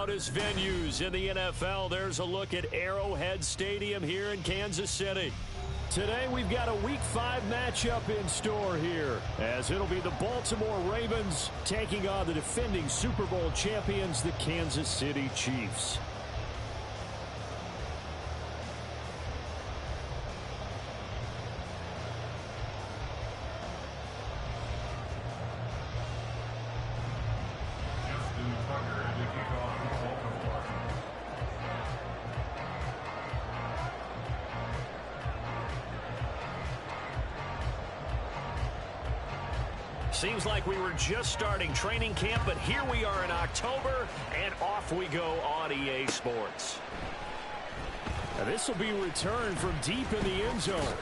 loudest venues in the NFL. There's a look at Arrowhead Stadium here in Kansas City. Today we've got a Week 5 matchup in store here, as it'll be the Baltimore Ravens taking on the defending Super Bowl champions, the Kansas City Chiefs. Seems like we were just starting training camp, but here we are in October, and off we go on EA Sports. Now this will be returned from deep in the end zone.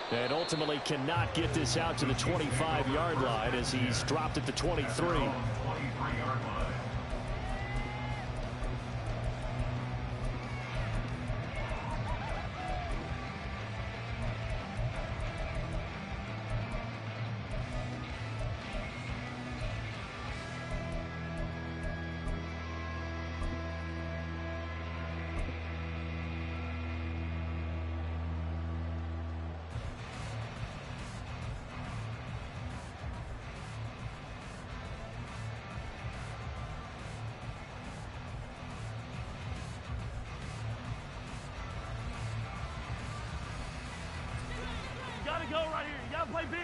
And ultimately cannot get this out to the 25-yard line as he's dropped at the 23. Go right here. You gotta play big.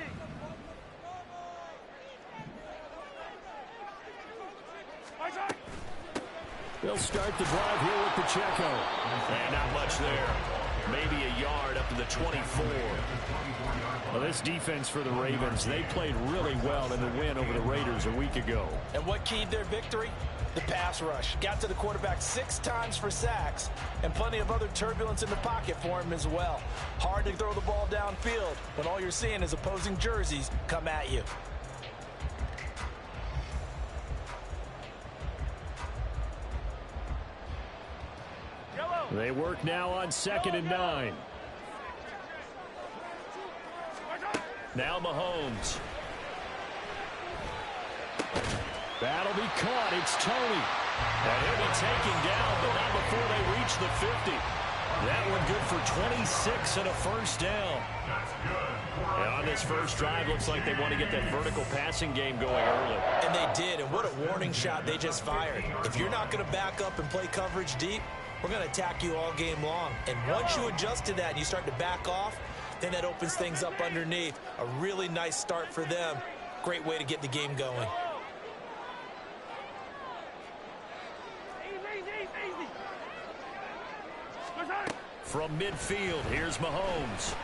They'll start the drive here with Pacheco. And not much there. Maybe a yard up to the 24. Well, this defense for the Ravens, they played really well in the win over the Raiders a week ago. And what keyed their victory? The pass rush. Got to the quarterback 6 times for sacks, and plenty of other turbulence in the pocket for him as well. Hard to throw the ball downfield when all you're seeing is opposing jerseys come at you. They work now on 2nd and 9. Now Mahomes. That'll be caught. It's Tony. And he'll be taken down, but not before they reach the 50. That one good for 26 and a first down. And on this first drive, looks like they want to get that vertical passing game going early. And they did, and what a warning shot they just fired. If you're not going to back up and play coverage deep, we're going to attack you all game long. And once you adjust to that and you start to back off, then that opens things up underneath. A really nice start for them. Great way to get the game going. From midfield, here's Mahomes.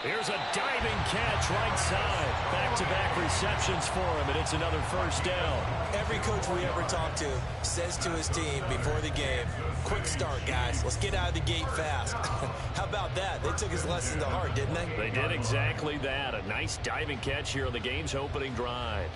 Here's a diving catch right side. Back-to-back receptions for him, and it's another first down. Every coach we ever talk to says to his team before the game, quick start, guys. Let's get out of the gate fast. How about that? They took his lesson to heart, didn't they? They did exactly that. A nice diving catch here on the game's opening drive.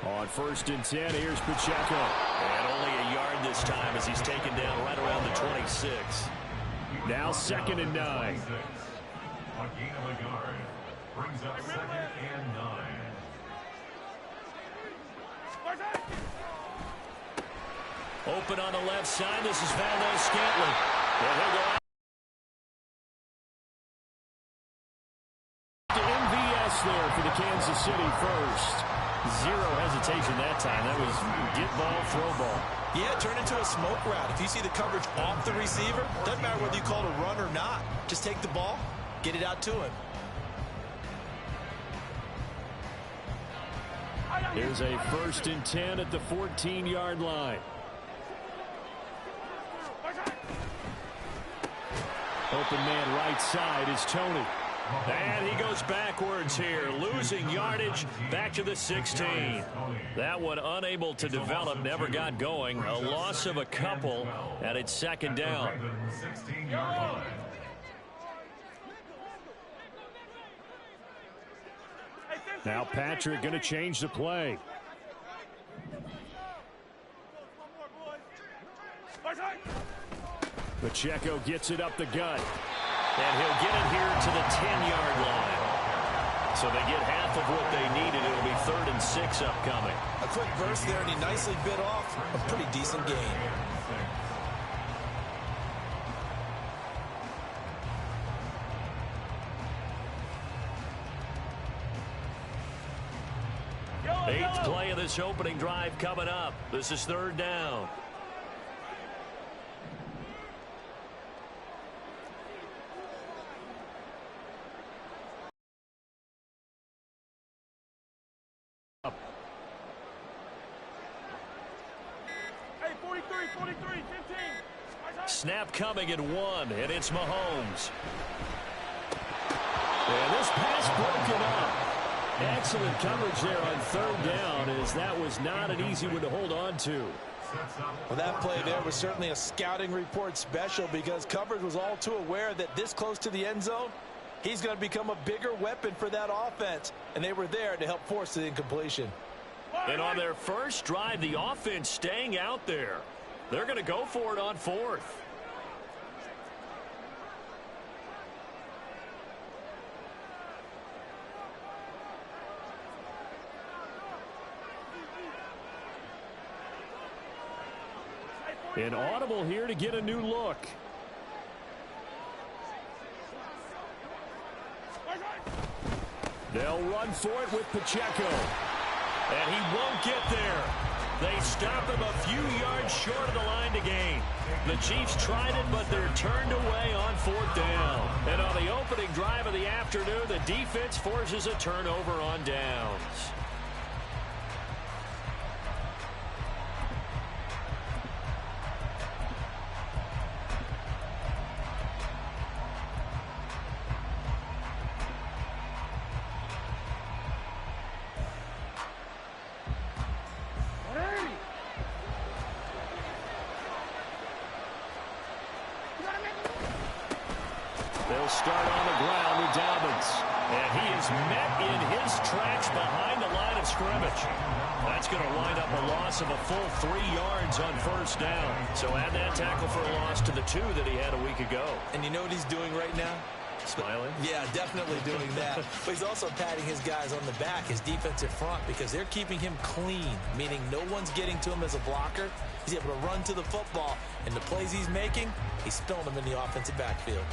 On 1st and 10, here's Pacheco. And only a yard this time as he's taken down right around the 26. Now 2nd and 9. Brings up 2nd and 9. Open on the left side. This is Valdez-Scantling. Well, he'll go out to MVS there for the Kansas City first. Zero hesitation that time. That was get ball, throw ball. Yeah, turn into a smoke route. If you see the coverage off the receiver, doesn't matter whether you call it a run or not. Just take the ball, get it out to him. Here's a 1st and 10 at the 14-yard line. Open man right side is Tony. And he goes backwards here, losing yardage back to the 16. That one unable to develop, never got going. A loss of a couple, and it's 2nd down. Now Patrick going to change the play. Pacheco gets it up the gut. And he'll get it here to the 10-yard line. So they get half of what they needed. It'll be 3rd and 6 upcoming. A quick burst there, and he nicely bit off a pretty decent gain. Eighth play of this opening drive coming up. This is 3rd down. Hey, 43, 15. Snap coming at 1, and it's Mahomes. And this pass broken up. Excellent coverage there on 3rd down, as that was not an easy one to hold on to. Well, that play there was certainly a scouting report special, because coverage was all too aware that this close to the end zone, he's going to become a bigger weapon for that offense, and they were there to help force the incompletion. And on their first drive, the offense staying out there. They're going to go for it on 4th. An audible here to get a new look. They'll run for it with Pacheco. And he won't get there. They stop him a few yards short of the line to gain. The Chiefs tried it, but they're turned away on 4th down. And on the opening drive of the afternoon, the defense forces a turnover on downs. They'll start on the ground with Dobbins. And he is met in his tracks behind the line of scrimmage. That's going to wind up a loss of a full 3 yards on 1st down. So add that tackle for a loss to the 2 that he had a week ago. And you know what he's doing right now? Smiling? Yeah, definitely doing that. But he's also patting his guys on the back, his defensive front, because they're keeping him clean, meaning no one's getting to him as a blocker. He's able to run to the football, and the plays he's making, he's spilling them in the offensive backfield.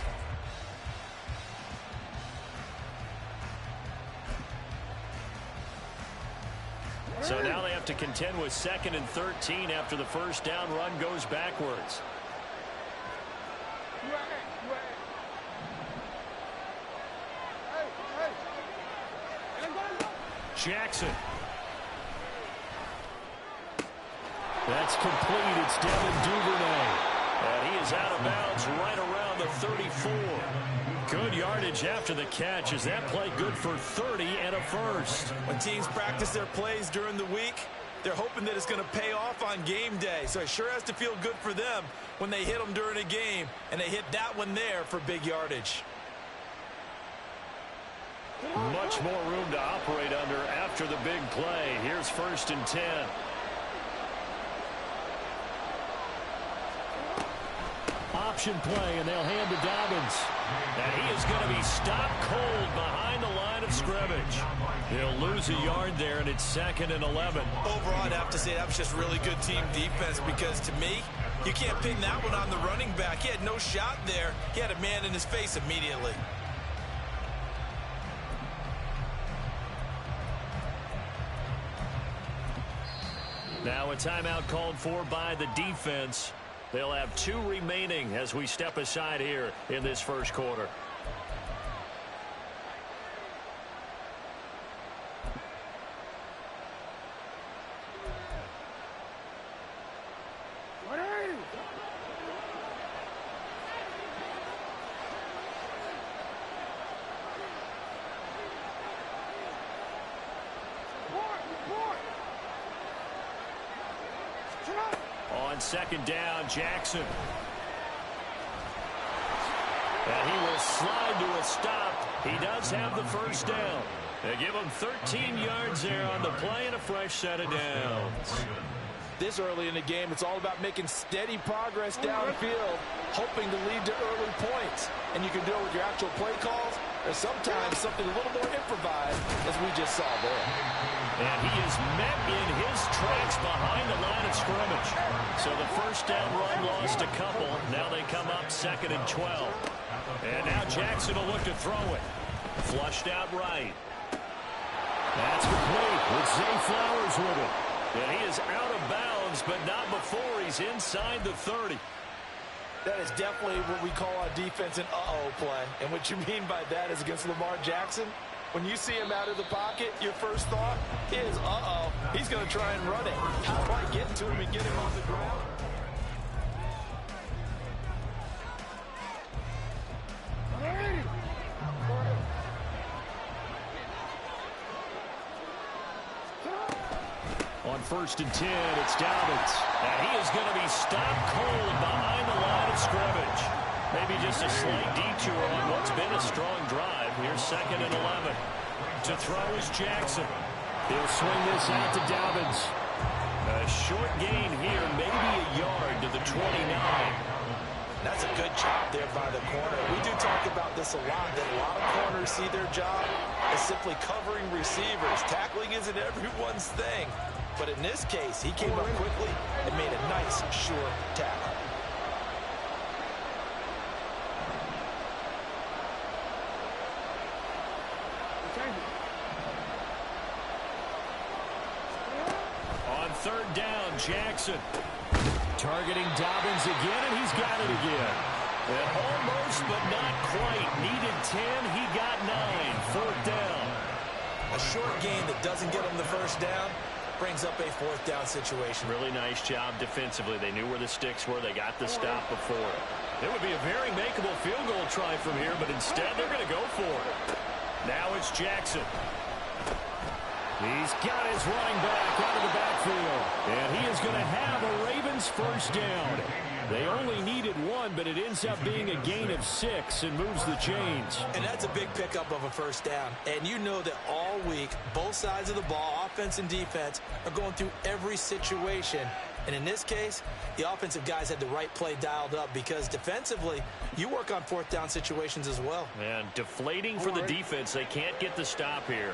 So now they have to contend with 2nd and 13 after the 1st down run goes backwards. Jackson. That's complete. It's Devin Duvernay. And he is out of bounds right around the 34. Good yardage after the catch. Is that play good for 30 and a first? When teams practice their plays during the week, they're hoping that it's going to pay off on game day. So it sure has to feel good for them when they hit them during a game. And they hit that one there for big yardage. Much more room to operate under after the big play. Here's 1st and 10. Option play, and they'll hand to Dobbins. And he is going to be stopped cold behind the line of scrimmage. He'll lose a yard there, and it's 2nd and 11. Overall, I'd have to say that was just really good team defense, because to me, you can't pin that one on the running back. He had no shot there. He had a man in his face immediately. Now a timeout called for by the defense. They'll have 2 remaining as we step aside here in this first quarter. On 2nd down, Jackson. And he will slide to a stop. He does have the 1st down. They give him 13 yards there on the play and a fresh set of downs. This early in the game, it's all about making steady progress downfield, hoping to lead to early points. And you can do it with your actual play calls, or sometimes something a little more improvised, as we just saw there. And he is met in his tracks behind the line of scrimmage. So the first down run lost a couple. Now they come up 2nd and 12. And now Jackson will look to throw it. Flushed out right. That's complete with Zay Flowers with it. And he is out of bounds, but not before he's inside the 30. That is definitely what we call on defense an uh-oh play. And what you mean by that is against Lamar Jackson, when you see him out of the pocket, your first thought is, uh-oh, he's going to try and run it. How do I get to him and get him on the ground? On 1st and 10, it's Dobbins. And he is going to be stopped cold behind the line of scrimmage. Maybe just a slight detour on what's been a strong drive. Here's 2nd and 11. To throw is Jackson. He'll swing this out to Dobbins. A short gain here, maybe a yard to the 29. That's a good job there by the corner. We do talk about this a lot, that a lot of corners see their job as simply covering receivers. Tackling isn't everyone's thing. But in this case, he came up quickly and made a nice, sure tackle. On 3rd down, Jackson. Targeting Dobbins again, and he's got it again. And almost, but not quite. Needed 10, he got 9. 4th down. A short gain that doesn't get him the first down brings up a 4th down situation. Really nice job defensively. They knew where the sticks were. They got the stop before it. It would be a very makeable field goal try from here, but instead they're going to go for it. Now it's Jackson. He's got his running back out of the backfield. And he is going to have a Ravens first down. They only needed 1, but it ends up being a gain of 6 and moves the chains. And that's a big pickup of a first down. And you know that all week, both sides of the ball, offense and defense, are going through every situation. And in this case, the offensive guys had the right play dialed up because defensively, you work on 4th down situations as well. And deflating for the defense. They can't get the stop here.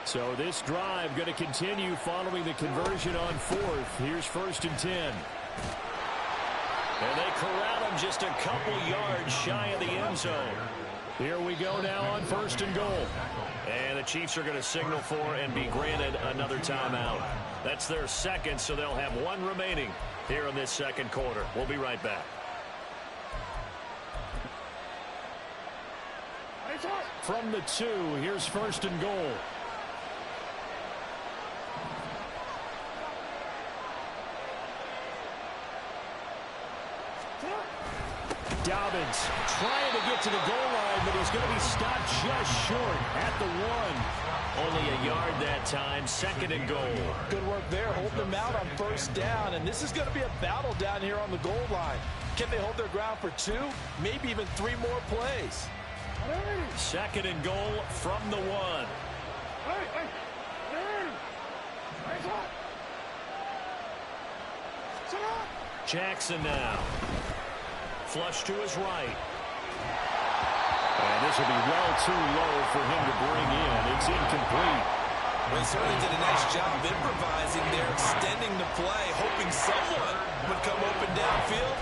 So this drive going to continue following the conversion on 4th. Here's 1st and 10. And they corral him just a couple yards shy of the end zone. Here we go now on 1st and goal. And the Chiefs are going to signal for and be granted another timeout. That's their 2nd, so they'll have 1 remaining here in this 2nd quarter. We'll be right back. From the 2, here's 1st and goal. Dobbins trying to get to the goal line, but he's going to be stopped just short at the 1. Only a yard that time, 2nd and goal. Good work there, holding them out on 1st down, and this is going to be a battle down here on the goal line. Can they hold their ground for 2, maybe even 3 more plays? 2nd and goal from the 1. Jackson now. Flush to his right. And this will be well too low for him to bring in. It's incomplete. Well, he certainly did a nice job improvising there, extending the play, hoping someone would come open downfield,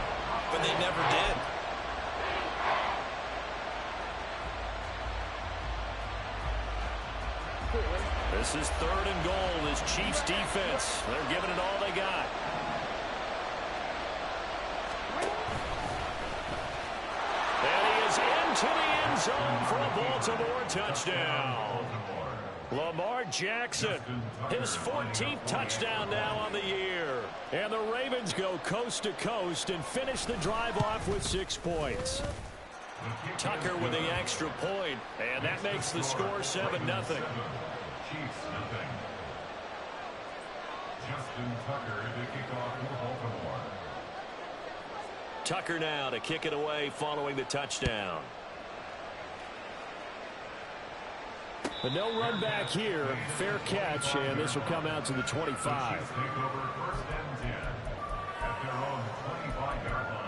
but they never did. This is 3rd and goal. This Chiefs defense, they're giving it all they got. To the end zone for a Baltimore touchdown. Lamar Jackson, his 14th touchdown now on the year. And the Ravens go coast to coast and finish the drive off with 6 points. Tucker with the extra point, and that makes the score 7-0. Justin Tucker to kick off for Baltimore. Tucker now to kick it away following the touchdown. But no run back here. Fair catch, and this will come out to the 25. Take over first and 10 at their own 25-yard line.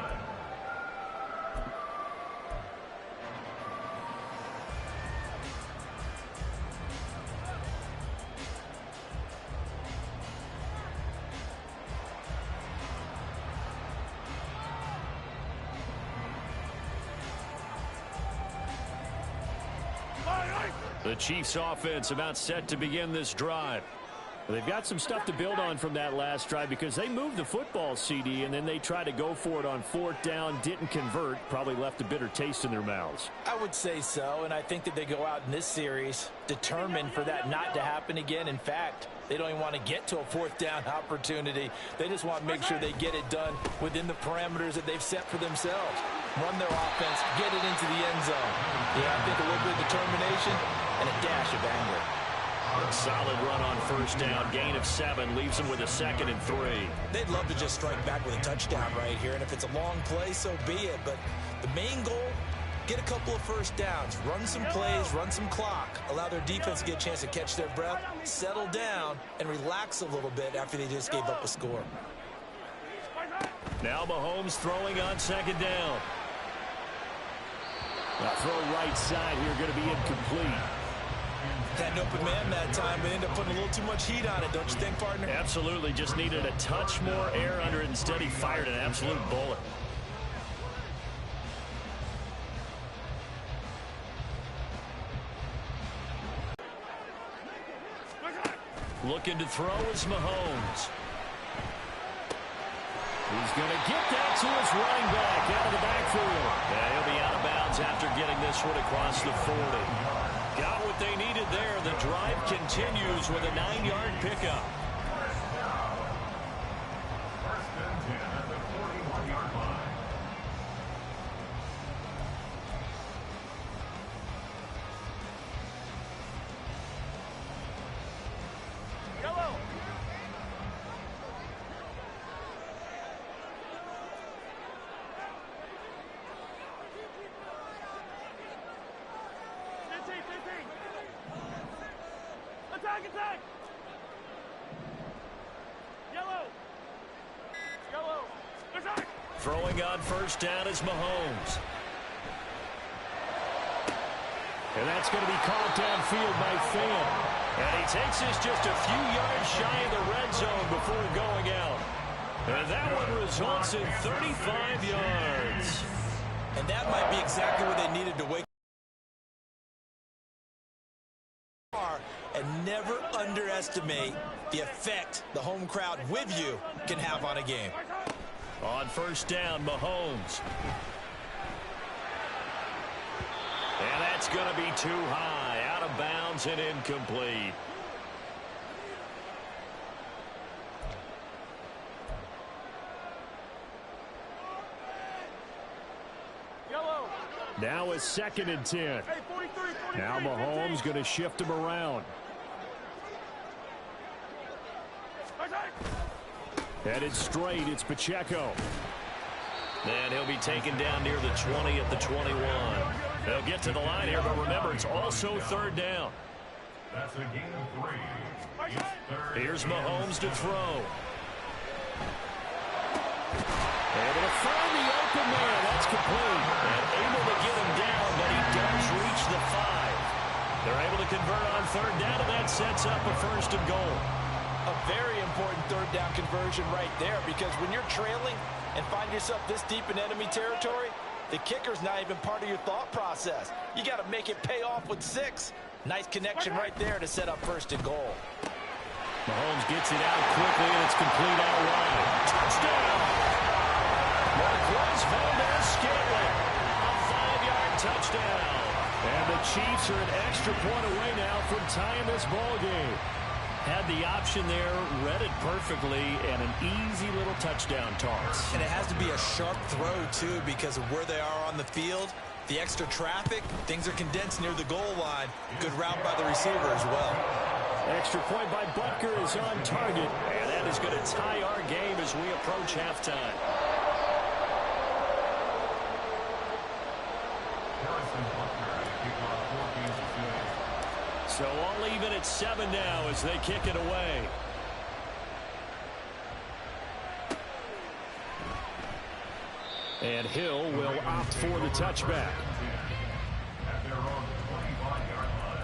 The Chiefs offense about set to begin this drive. They've got some stuff to build on from that last drive because they moved the football, CD, and then they tried to go for it on fourth down, didn't convert, probably left a bitter taste in their mouths. I would say so, and I think that they go out in this series determined for that not to happen again. In fact, they don't even want to get to a fourth down opportunity. They just want to make sure they get it done within the parameters that they've set for themselves. Run their offense, get it into the end zone. Yeah, I think a little bit of determination and a dash of anger. Solid run on first down. Gain of 7 leaves them with a 2nd and 3. They'd love to just strike back with a touchdown right here, and if it's a long play, so be it. But the main goal, get a couple of first downs, run some plays, run some clock, allow their defense to get a chance to catch their breath, settle down, and relax a little bit after they just gave up a score. Now Mahomes throwing on 2nd down. Now throw right side here, going to be incomplete. Had an open man that time, but ended up putting a little too much heat on it, don't you think, partner? Absolutely, just needed a touch more air under it. Instead, he fired an absolute bullet. Looking to throw is Mahomes. He's going to get that to his running back out of the backfield. Yeah, he'll be out of bounds after getting this one across the 40. Got what they needed there. The drive continues with a 9-yard pickup. First and 10 at the 41-yard line. Yellow. Attack! Yellow! Attack! Throwing on first down is Mahomes. And that's going to be caught downfield by Fant. And he takes this just a few yards shy of the red zone before going out. And that one results in 35 yards. And that might be exactly what they needed to wake up. And never underestimate the effect the home crowd with you can have on a game. On first down, Mahomes. And that's going to be too high, out of bounds and incomplete. Yellow. Now a 2nd and 10. Hey, 43. Now Mahomes going to shift him around. Attack! Headed straight, it's Pacheco. And he'll be taken down near the 20 at the 21. They'll get to the line here, but remember, it's also 3rd down. That's a gain of 3. It's 3rd. Here's Mahomes to throw. Able to find the open man. That's complete. And able to get him down, but he does reach the 5. They're able to convert on 3rd down, and that sets up a 1st and goal. A very important 3rd down conversion right there, because when you're trailing and find yourself this deep in enemy territory, the kicker's not even part of your thought process. You got to make it pay off with 6. Nice connection right there to set up 1st and goal. Mahomes gets it out quickly, and it's complete all right. Touchdown! Marquez Valdez-Scantling. A 5-yard touchdown. And the Chiefs are an extra point away now from tying this ball game. Had the option there, read it perfectly, and an easy little touchdown toss. And it has to be a sharp throw, too, because of where they are on the field. The extra traffic, things are condensed near the goal line. Good route by the receiver as well. Extra point by Butker is on target, and that is going to tie our game as we approach halftime. So even at 7 now as they kick it away. And Hill will opt for the touchback. At their own 25-yard line.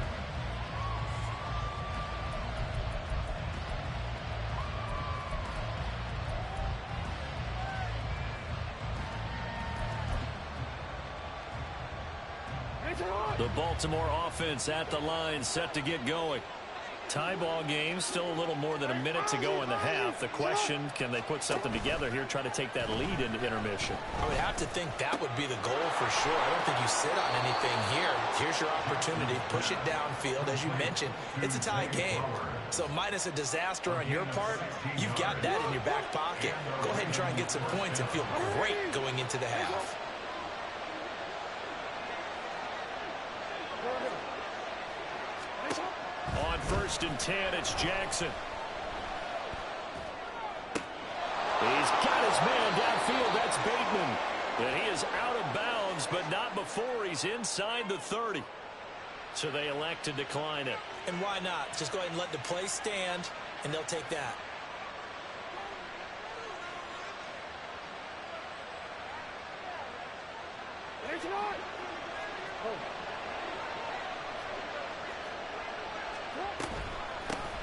The Baltimore offense at the line, set to get going. Tie ball game, still a little more than a minute to go in the half. The question, can they put something together here, try to take that lead into intermission? I would have to think that would be the goal for sure. I don't think you sit on anything here. Here's your opportunity. Push it downfield. As you mentioned, it's a tie game. So minus a disaster on your part, you've got that in your back pocket. Go ahead and try and get some points and feel great going into the half. On 1st and 10, it's Jackson. He's got his man downfield. That's Bateman. And he is out of bounds, but not before he's inside the 30. So they elect to decline it. And why not? Just go ahead and let the play stand, and they'll take that.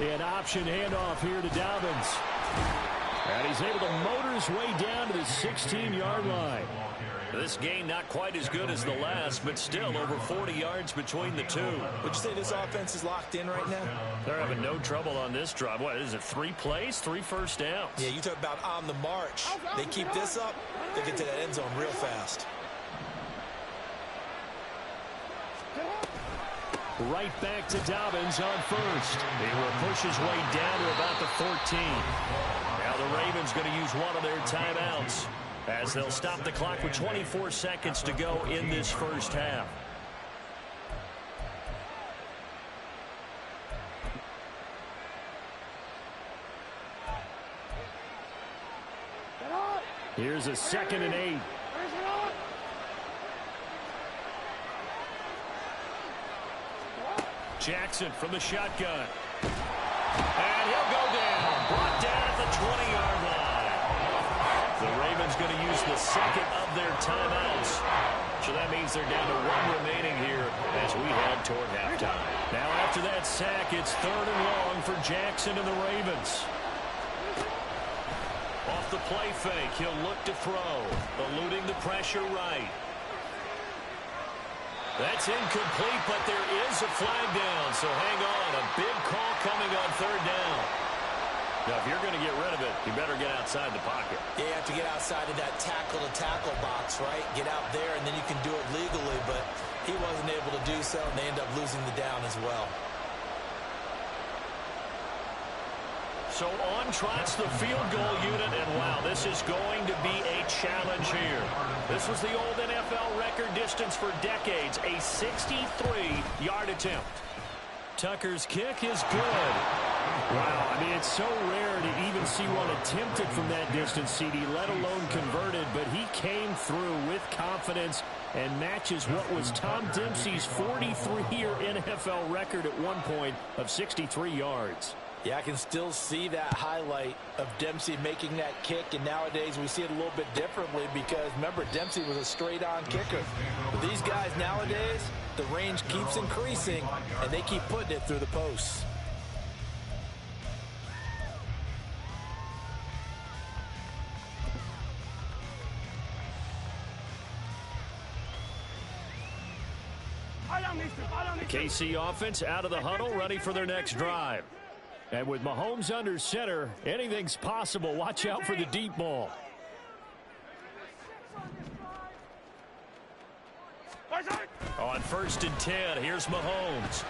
An option handoff here to Dobbins. And he's able to motor his way down to the 16-yard line. This game not quite as good as the last, but still over 40 yards between the two. Would you say this offense is locked in right now? They're having no trouble on this drive. What is it, 3 plays, 3 first downs? Yeah, you talk about on the march. They keep this up, they get to that end zone real fast. Right back to Dobbins on 1st. He will push his way down to about the 14. Now the Ravens going to use one of their timeouts as they'll stop the clock with 24 seconds to go in this first half. Here's a 2nd and 8. Jackson from the shotgun. And he'll go down. Brought down at the 20-yard line. The Ravens going to use the 2nd of their timeouts. So that means they're down to 1 remaining here as we head toward halftime. Now after that sack, it's 3rd and long for Jackson and the Ravens. Off the play fake, he'll look to throw. Eluding the pressure right. That's incomplete, but there is a flag down, so hang on. A big call coming on 3rd down. Now, if you're going to get rid of it, you better get outside the pocket. Yeah, you have to get outside of that tackle-to-tackle box, right? Get out there, and then you can do it legally, but he wasn't able to do so, and they end up losing the down as well. So on trots the field goal unit, and wow, this is going to be a challenge here. This was the old NFL record distance for decades, a 63-yard attempt. Tucker's kick is good. Wow, I mean, it's so rare to even see one attempted from that distance, CD, let alone converted, but he came through with confidence and matches what was Tom Dempsey's 43-year NFL record at one point of 63 yards. Yeah, I can still see that highlight of Dempsey making that kick, and nowadays we see it a little bit differently because, remember, Dempsey was a straight-on kicker. But these guys nowadays, the range keeps increasing, and they keep putting it through the posts. The KC offense out of the huddle, ready for their next drive. And with Mahomes under center, anything's possible. Watch out for the deep ball. On 1st and 10, here's Mahomes.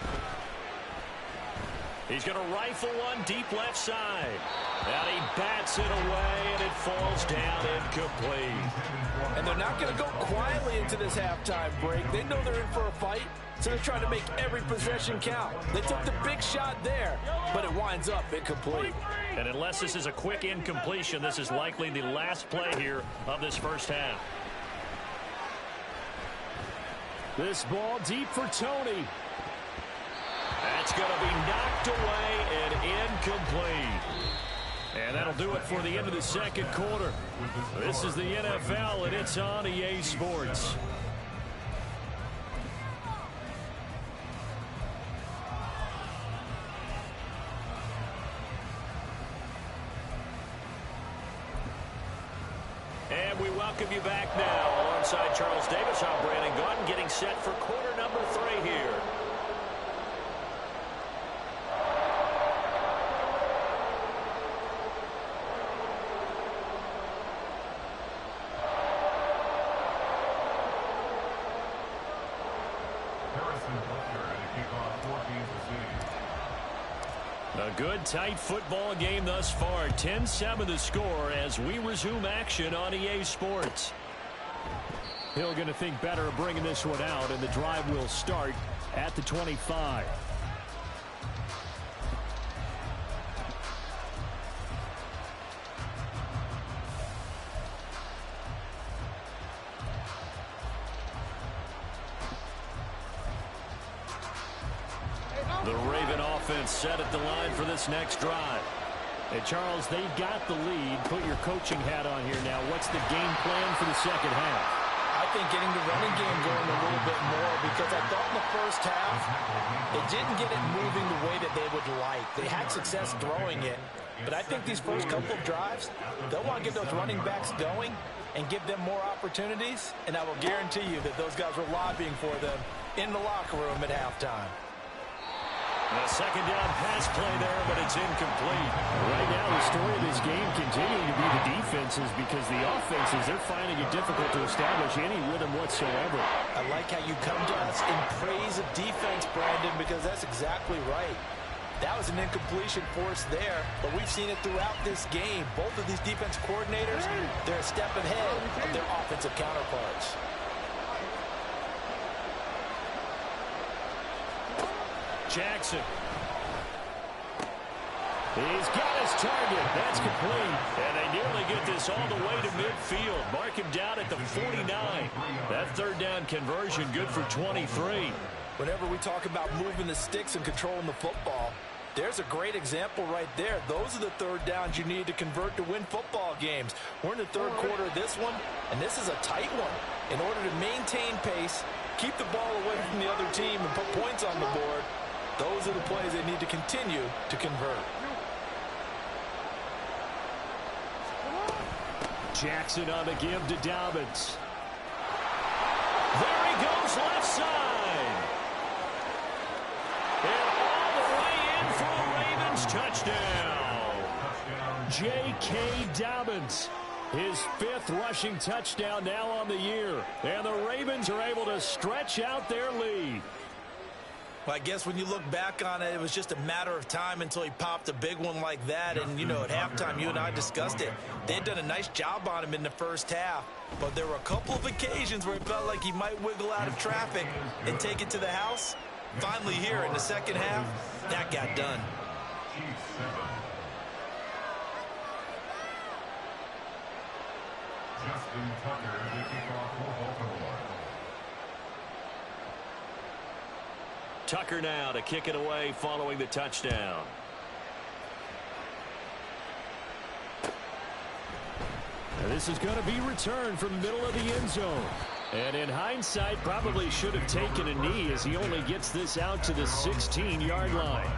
He's going to rifle one deep left side. And he bats it away, and it falls down incomplete. And they're not going to go quietly into this halftime break. They know they're in for a fight, so they're trying to make every possession count. They took the big shot there, but it winds up incomplete. And unless this is a quick incompletion, this is likely the last play here of this first half. This ball deep for Tony. That's It's going to be knocked away and incomplete. And that'll do it for the end of the second quarter. This is the NFL, and it's on EA Sports. And we welcome you back now. Alongside Charles Davis, I'm Brandon Gaudin, getting set for quarter number 3 here. A good, tight football game thus far. 10-7 the score as we resume action on EA Sports. Hill going to think better of bringing this one out, and the drive will start at the 25. The Raven offense set at the line for this next drive. And Charles, they've got the lead. Put your coaching hat on here now. What's the game plan for the second half? I think getting the running game going a little bit more, because I thought in the first half it didn't get it moving the way that they would like. They had success throwing it, but I think these first couple of drives, they'll want to get those running backs going and give them more opportunities, and I will guarantee you that those guys were lobbying for them in the locker room at halftime. A second down pass play there, but it's incomplete. Right now, the story of this game continuing to be the defenses, because the offenses, they're finding it difficult to establish any rhythm whatsoever. I like how you come to us in praise of defense, Brandon, because that's exactly right. That was an incompletion force there, but we've seen it throughout this game. Both of these defense coordinators, they're a step ahead of their offensive counterparts. Jackson. He's got his target. That's complete. And they nearly get this all the way to midfield. Mark him down at the 49. That third down conversion good for 23. Whenever we talk about moving the sticks and controlling the football, there's a great example right there. Those are the third downs you need to convert to win football games. We're in the third quarter of this one, and this is a tight one. In order to maintain pace, keep the ball away from the other team, and put points on the board, those are the plays they need to continue to convert. Jackson on the give to Dobbins. There he goes left side. And all the way in for a Ravens touchdown. J.K. Dobbins. His 5th rushing touchdown now on the year. And the Ravens are able to stretch out their lead. Well, I guess when you look back on it, it was just a matter of time until he popped a big one like that. And, you know, at halftime, you and I discussed it. They had done a nice job on him in the first half. But there were a couple of occasions where it felt like he might wiggle out of traffic and take it to the house. Finally here in the second half, that got done. Justin Tucker to kick off for Baltimore. Tucker now to kick it away following the touchdown. And this is going to be returned from the middle of the end zone. And in hindsight, probably should have taken a knee, as he only gets this out to the 16-yard line.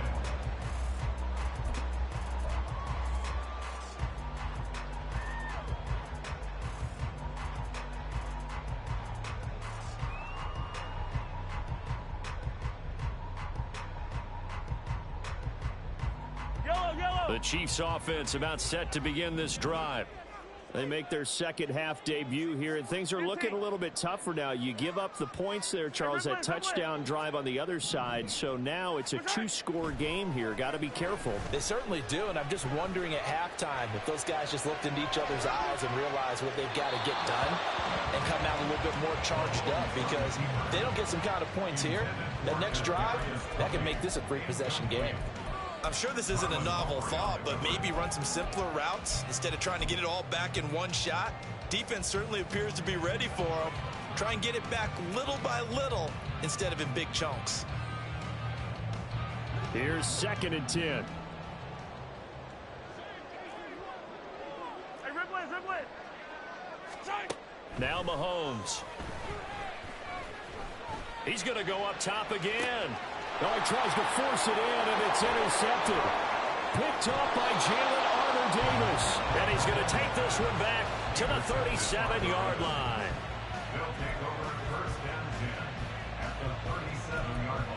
The Chiefs offense about set to begin this drive. They make their second half debut here, and things are looking a little bit tougher now. You give up the points there, Charles, that touchdown drive on the other side. So now it's a 2-score game here. Got to be careful. They certainly do, and I'm just wondering at halftime if those guys just looked into each other's eyes and realized what they've got to get done and come out a little bit more charged up, because if they don't get some kind of points here, that next drive, that can make this a 3-possession game. I'm sure this isn't a novel thought, but maybe run some simpler routes instead of trying to get it all back in one shot. Defense certainly appears to be ready for them. Try and get it back little by little instead of in big chunks. Here's 2nd and 10. Hey, Ridley. Now Mahomes. He's going to go up top again. Oh, he tries to force it in, and it's intercepted. Picked off by Jalen Armour-Davis. And he's going to take this one back to the 37-yard line. They'll take over 1st and 10 at the 37-yard line.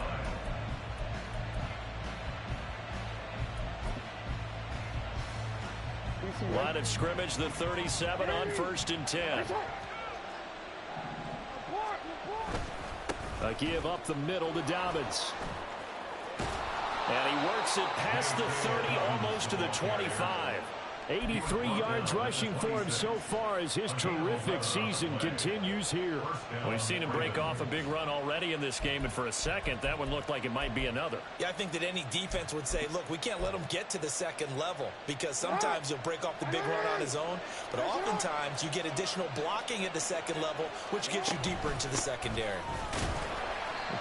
Line of scrimmage, the 37 on 1st and 10. A give up the middle to Dobbins. And he works it past the 30, almost to the 25. 83 yards rushing for him so far as his terrific season continues here. We've seen him break off a big run already in this game, and for a second, that one looked like it might be another. Yeah, I think that any defense would say, look, we can't let him get to the 2nd level, because sometimes he'll break off the big run on his own, but oftentimes you get additional blocking at the 2nd level, which gets you deeper into the secondary.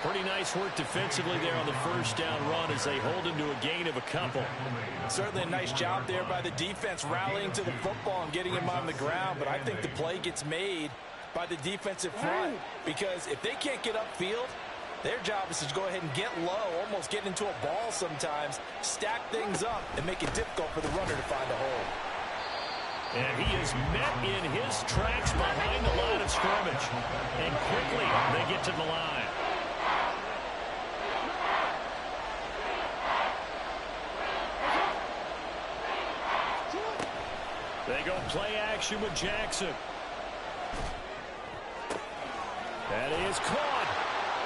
Pretty nice work defensively there on the 1st down run as they hold him to a gain of a couple. Certainly a nice job there by the defense rallying to the football and getting him on the ground, but I think the play gets made by the defensive front, because if they can't get upfield, their job is to go ahead and get low, almost get into a ball sometimes, stack things up, and make it difficult for the runner to find a hole. And he is met in his tracks behind the line of scrimmage. And quickly they get to the line. They go play action with Jackson. That is caught.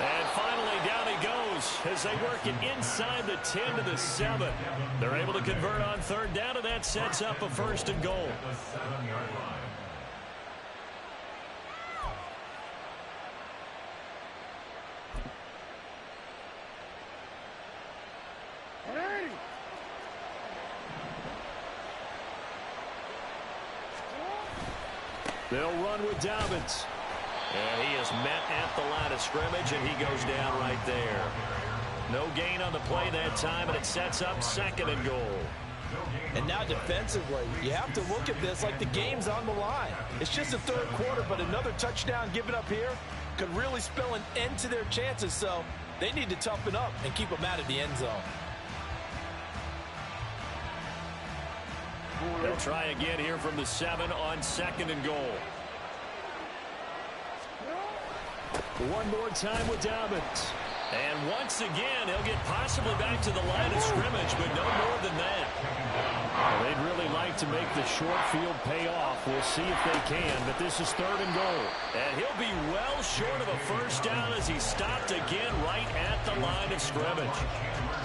And finally down he goes as they work it inside the 10 to the 7. They're able to convert on 3rd down, and that sets up a 1st and goal. The 7-yard line. They'll run with Dobbins. And he is met at the line of scrimmage, and he goes down right there. No gain on the play that time, and it sets up 2nd and goal. And now defensively, you have to look at this like the game's on the line. It's just the 3rd quarter, but another touchdown given up here could really spell an end to their chances, so they need to toughen up and keep them out of the end zone. They'll try again here from the 7 on 2nd and goal. One more time with Dobbins. And once again, he'll get possibly back to the line of scrimmage, but no more than that. Well, they'd really like to make the short field pay off. We'll see if they can, but this is 3rd and goal. And he'll be well short of a 1st down as he stopped again right at the line of scrimmage.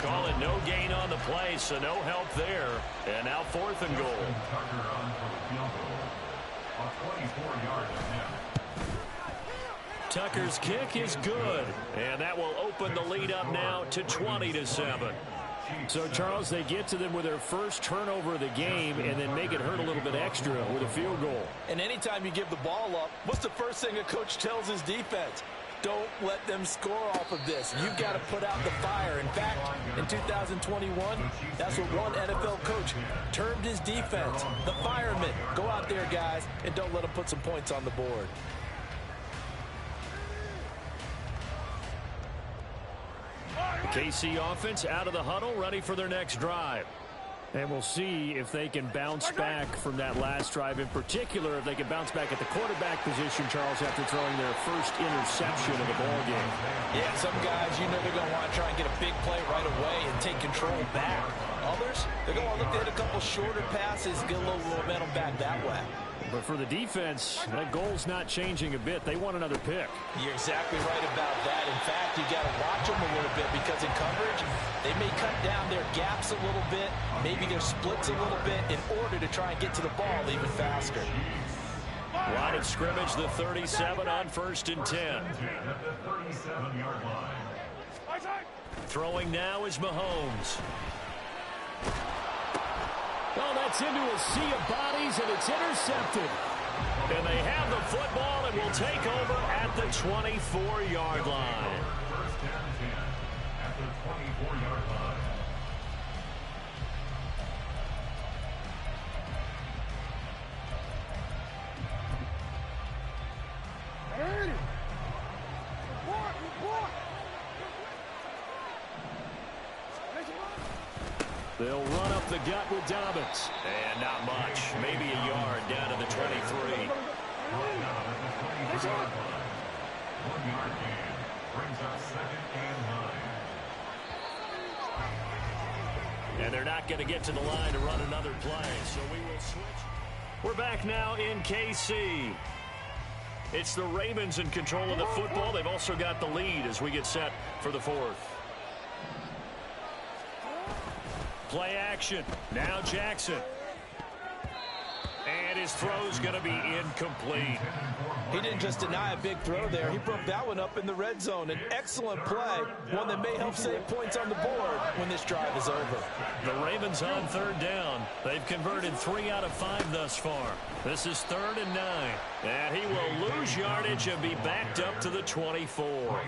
Call it no gain on the play, so no help there. And now 4th and goal. Tucker on for the field goal. A 24-yard attempt. Tucker's kick is good, and that will open the lead up now to 20 to 7. So, Charles, they get to them with their first turnover of the game and then make it hurt a little bit extra with a field goal. And anytime you give the ball up, what's the first thing a coach tells his defense? Don't let them score off of this. You've got to put out the fire. In fact, in 2021, that's what one NFL coach termed his defense, the firemen. Go out there, guys, and don't let them put some points on the board. The KC offense out of the huddle, ready for their next drive. And we'll see if they can bounce back from that last drive. In particular, if they can bounce back at the quarterback position, Charles, after throwing their first interception of the ball game. Yeah, some guys, you know they're going to want to try and get a big play right away and take control back. Others, they're going to look at a couple shorter passes, get a little momentum back that way. But for the defense, that goal's not changing a bit. They want another pick. You're exactly right about that. In fact, you got to watch them a little bit because in coverage, they may cut down their gaps a little bit, maybe their splits a little bit in order to try and get to the ball even faster. Line of scrimmage, the 37 on 1st and 10. At the 37-yard line. Throwing now is Mahomes. Oh, that's into a sea of bodies, and it's intercepted. And they have the football and will take over at the 24-yard line. First and 10 at the 24-yard line. They'll run up the gut with Dobbins. And not much. Maybe a yard down to the 23. 1 yard gain brings up 2nd and 9. And they're not going to get to the line to run another play, so we will switch. We're back now in KC. It's the Ravens in control of the football. They've also got the lead as we get set for the 4th. Play action. Now Jackson. And his throw's going to be incomplete. He didn't just deny a big throw there. He broke that one up in the red zone. An excellent play, one that may help save points on the board when this drive is over. The Ravens on 3rd down. They've converted 3 out of 5 thus far. This is 3rd and 9. And he will lose yardage and be backed up to the 24.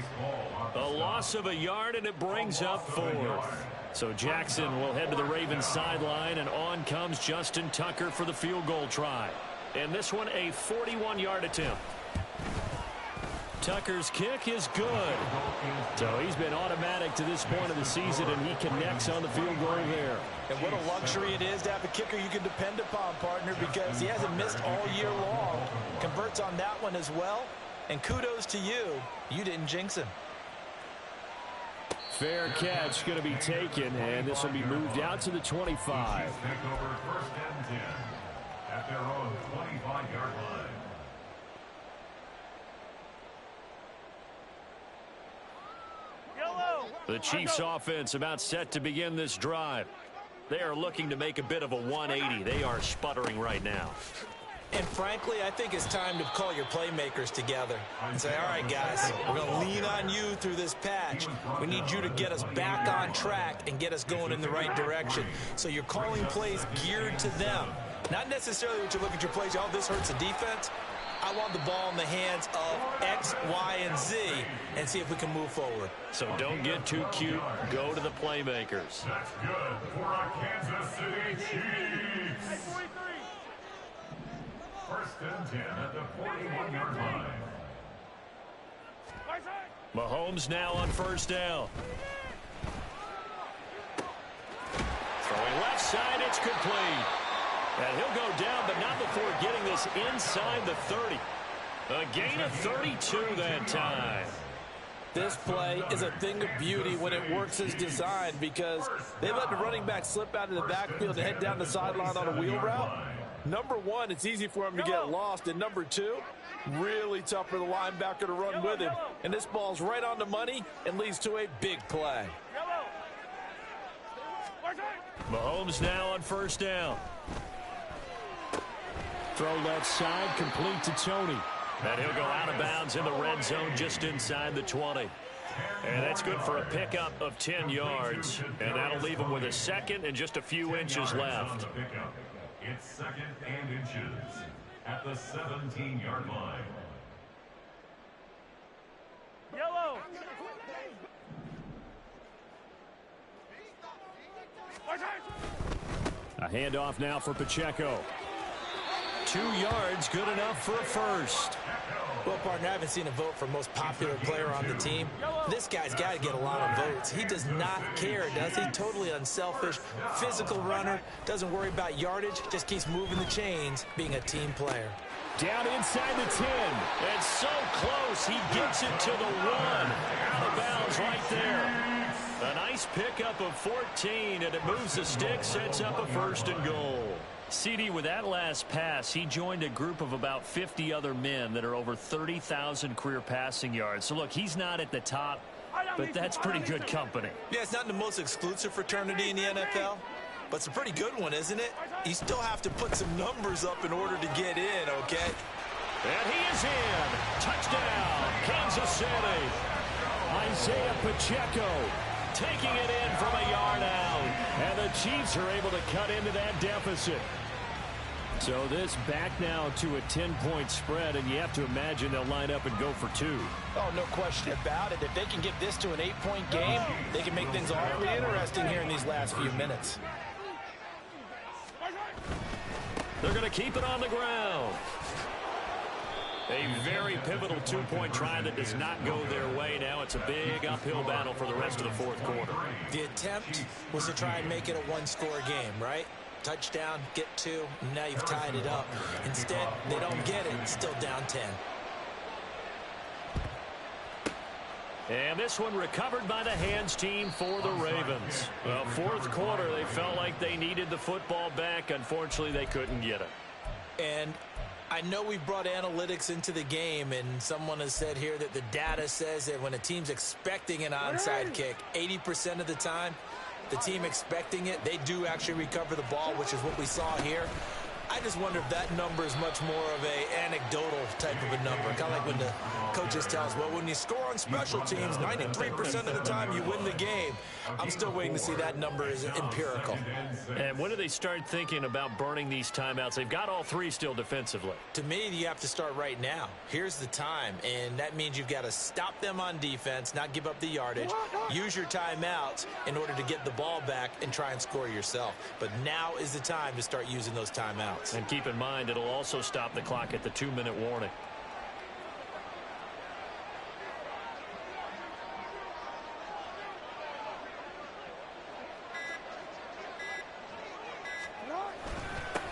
A loss of a yard, and it brings up 4th. So Jackson will head to the Ravens sideline, and on comes Justin Tucker for the field goal try. And this one, a 41-yard attempt. Tucker's kick is good. So he's been automatic to this point of the season, and he connects on the field goal there. And what a luxury it is to have a kicker you can depend upon, partner, because he hasn't missed all year long. Converts on that one as well. And kudos to you. You didn't jinx him. Fair catch going to be taken, and this will be moved out to the 25. Take over 1st and 10 at their own 25-yard line. The Chiefs offense about set to begin this drive. They are looking to make a bit of a 180. They are sputtering right now. And frankly, I think it's time to call your playmakers together and say, all right, guys, we're going to lean on you through this patch. We need you to get us back on track and get us going in the right direction. So you're calling plays geared to them. Not necessarily what you look at your plays, oh, this hurts the defense. I want the ball in the hands of X, Y, and Z and see if we can move forward. So don't get too cute. Go to the playmakers. That's good for our Kansas City Chiefs. 1st and 10 at the 41-yard line. Mahomes now on 1st down. Throwing left side, it's complete. And he'll go down, but not before getting this inside the 30. A gain of 32 that time. This play is a thing of beauty when it works as designed, because they let the running back slip out of the backfield and head down the sideline on a wheel route. Number one, it's easy for him to get lost. And number two, really tough for the linebacker to run with him. And this ball's right on the money and leads to a big play. Mahomes now on 1st down. Throw left side, complete to Tony. And he'll go out of bounds in the red zone just inside the 20. And that's good for a pickup of 10 yards. And that'll leave him with a 2nd and just a few inches left. It's 2nd and inches at the 17-yard line. Yellow. A handoff now for Pacheco. 2 yards, good enough for a 1st. Well, partner, I haven't seen a vote for most popular player on the team. This guy's got to get a lot of votes. He does not care, does he? Totally unselfish, physical runner, doesn't worry about yardage, just keeps moving the chains, being a team player. Down inside the 10. And so close, he gets it to the 1. Out of bounds right there. A nice pickup of 14, and it moves the stick, sets up a 1st and goal. CD, with that last pass, he joined a group of about 50 other men that are over 30,000 career passing yards. So, look, he's not at the top, but that's pretty good company. Yeah, it's not the most exclusive fraternity in the NFL, but it's a pretty good one, isn't it? You still have to put some numbers up in order to get in, okay? And he is in. Touchdown, Kansas City. Isaiah Pacheco taking it in from a yard out. And the Chiefs are able to cut into that deficit. So this back now to a 10-point spread, and you have to imagine they'll line up and go for 2. Oh, no question about it. If they can get this to an 8-point game, they can make things awfully interesting here in these last few minutes. They're going to keep it on the ground. A very pivotal two-point try that does not go their way. Now it's a big uphill battle for the rest of the fourth quarter. The attempt was to try and make it a one-score game, right? Touchdown, get two, and now you've tied it up. Instead, they don't get it. Still down 10. And this one recovered by the hands team for the Ravens. Well, fourth quarter, they felt like they needed the football back. Unfortunately, they couldn't get it. And I know we've brought analytics into the game, and someone has said here that the data says that when a team's expecting an onside kick, 80% of the time, the team expecting it, they do actually recover the ball, which is what we saw here. I just wonder if that number is much more of a anecdotal type of a number. Kind of like when the coaches tell us, well, when you score on special teams, 93% of the time you win the game. I'm still waiting to see that number is empirical. And when do they start thinking about burning these timeouts? They've got all three still defensively. To me, you have to start right now. Here's the time, and that means you've got to stop them on defense, not give up the yardage, use your timeouts in order to get the ball back and try and score yourself. But now is the time to start using those timeouts. And keep in mind, it'll also stop the clock at the 2-minute warning.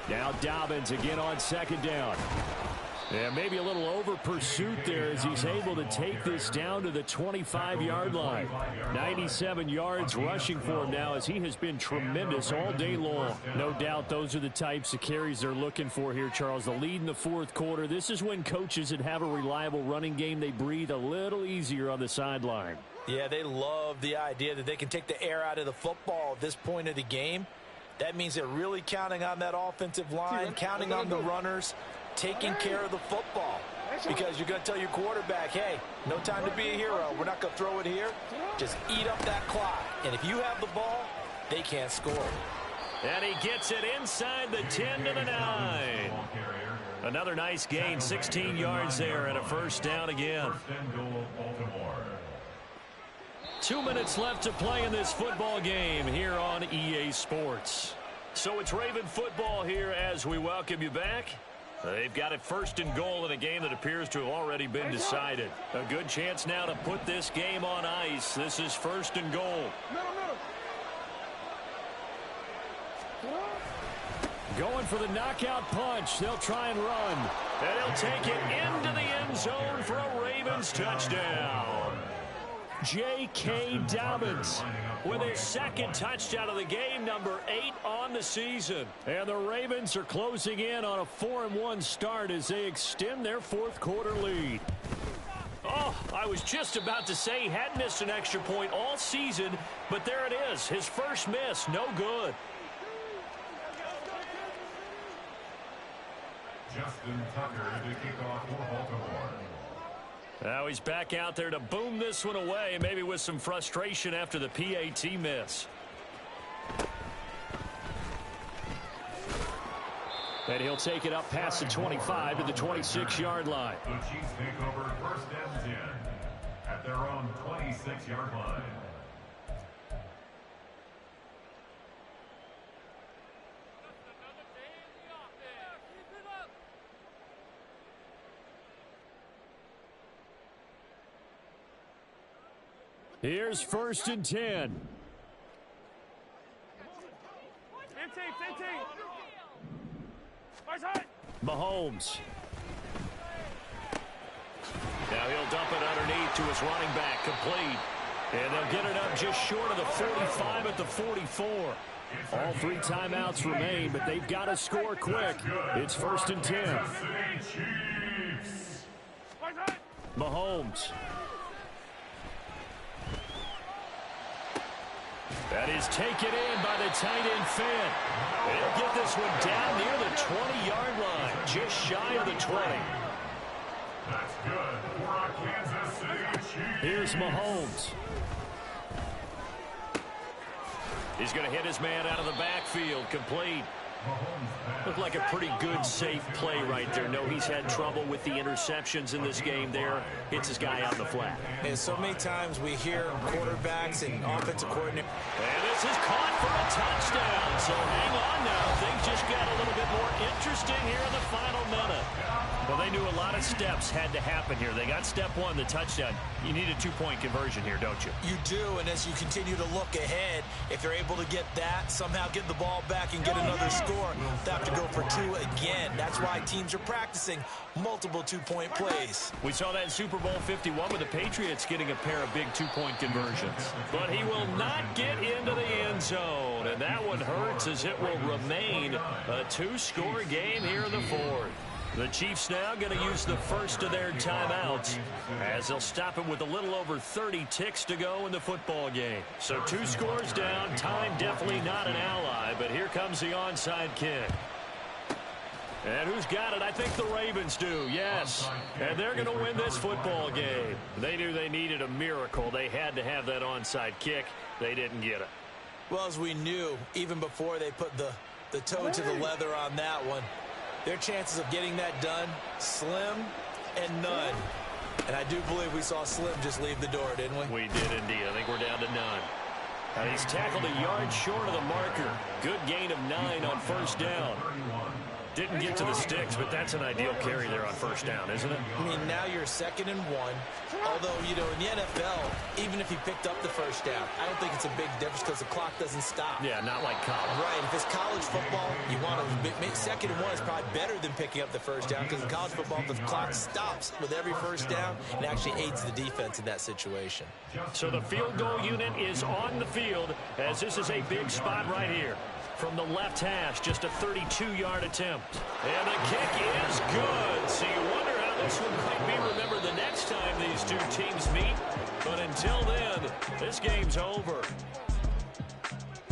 Now Dobbins again on second down. Yeah, maybe a little over pursuit there as he's able to take this down to the 25-yard line. 97 yards rushing for him now as he has been tremendous all day long. No doubt those are the types of carries they're looking for here, Charles. The lead in the fourth quarter. This is when coaches that have a reliable running game, they breathe a little easier on the sideline. Yeah, they love the idea that they can take the air out of the football at this point of the game. That means they're really counting on that offensive line, counting on the runners, taking care of the football, because you're going to tell your quarterback, hey, no time to be a hero. We're not going to throw it here. Just eat up that clock. And if you have the ball, they can't score. And he gets it inside the 10 to the 9. Another nice gain, 16 yards there and a first down again. 2 minutes left to play in this football game here on EA Sports. So it's Raven football here as we welcome you back. They've got it first and goal in a game that appears to have already been decided. A good chance now to put this game on ice. This is first and goal. Going for the knockout punch. They'll try and run. And he'll take it into the end zone for a Ravens touchdown. J.K. Dobbins with his second touchdown of the game, number 8 on the season. And the Ravens are closing in on a 4-1 start as they extend their fourth quarter lead. Oh, I was just about to say he hadn't missed an extra point all season, but there it is. His first miss, no good. Justin Tucker to kick off for Baltimore. Now he's back out there to boom this one away, maybe with some frustration after the PAT miss. And he'll take it up past the 25 to the 26-yard line. The Chiefs take over first and 10 at their own 26-yard line. Here's first and 10. Mahomes. Now he'll dump it underneath to his running back, complete. And they'll get it up just short of the 45 at the 44. All 3 timeouts remain, but they've got to score quick. It's first and 10. Mahomes. That is taken in by the tight end Finn. They'll get this one down near the 20-yard line, just shy of the 20. That's good for our Kansas City Chiefs. Here's Mahomes. He's going to hit his man out of the backfield, complete. Looked like a pretty good, safe play right there. No, he's had trouble with the interceptions in this game there. Hits his guy out in the flat. And so many times we hear quarterbacks and offensive coordinators. And this is caught for a touchdown. So hang on now. Things just got a little bit more interesting here in the final minute. Well, they knew a lot of steps had to happen here. They got step one, the touchdown. You need a two-point conversion here, don't you? You do, and as you continue to look ahead, if they're able to get that, somehow get the ball back and get another score, they have to go for two again. That's why teams are practicing multiple two-point plays. We saw that in Super Bowl 51 with the Patriots getting a pair of big two-point conversions. But he will not get into the end zone, and that one hurts as it will remain a two-score game here in the fourth. The Chiefs now going to use the first of their timeouts as they'll stop it with a little over 30 ticks to go in the football game. So 2 scores down, time definitely not an ally, but here comes the onside kick. And who's got it? I think the Ravens do, yes. And they're going to win this football game. They knew they needed a miracle. They had to have that onside kick. They didn't get it. Well, as we knew, even before they put the toe to the leather on that one, their chances of getting that done, slim and none. And I do believe we saw Slim just leave the door, didn't we? We did indeed. I think we're down to none. And he's tackled a yard short of the marker. Good gain of 9 on first down. Didn't get to the sticks, but that's an ideal carry there on first down, isn't it? I mean, now you're 2nd and 1. Although, you know, in the NFL, even if he picked up the first down, I don't think it's a big difference because the clock doesn't stop. Yeah, not like college. Right. If it's college football, you want to 2nd and 1 is probably better than picking up the first down because in college football, the clock stops with every first down and actually aids the defense in that situation. So the field goal unit is on the field as this is a big spot right here. From the left hash, just a 32-yard attempt. And the kick is good. So you wonder how this one might be remembered the next time these two teams meet. But until then, this game's over.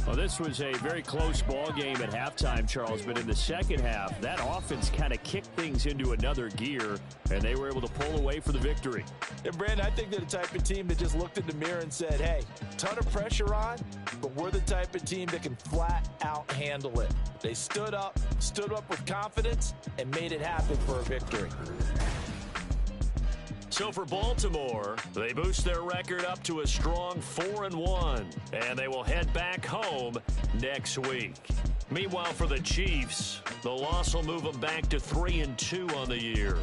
Well, this was a very close ball game at halftime, Charles, but in the second half, that offense kind of kicked things into another gear, and they were able to pull away for the victory. And, Brandon, I think they're the type of team that just looked in the mirror and said, hey, ton of pressure on, but we're the type of team that can flat out handle it. They stood up with confidence, and made it happen for a victory. So for Baltimore, they boost their record up to a strong 4-1, and they will head back home next week. Meanwhile, for the Chiefs, the loss will move them back to 3-2 on the year.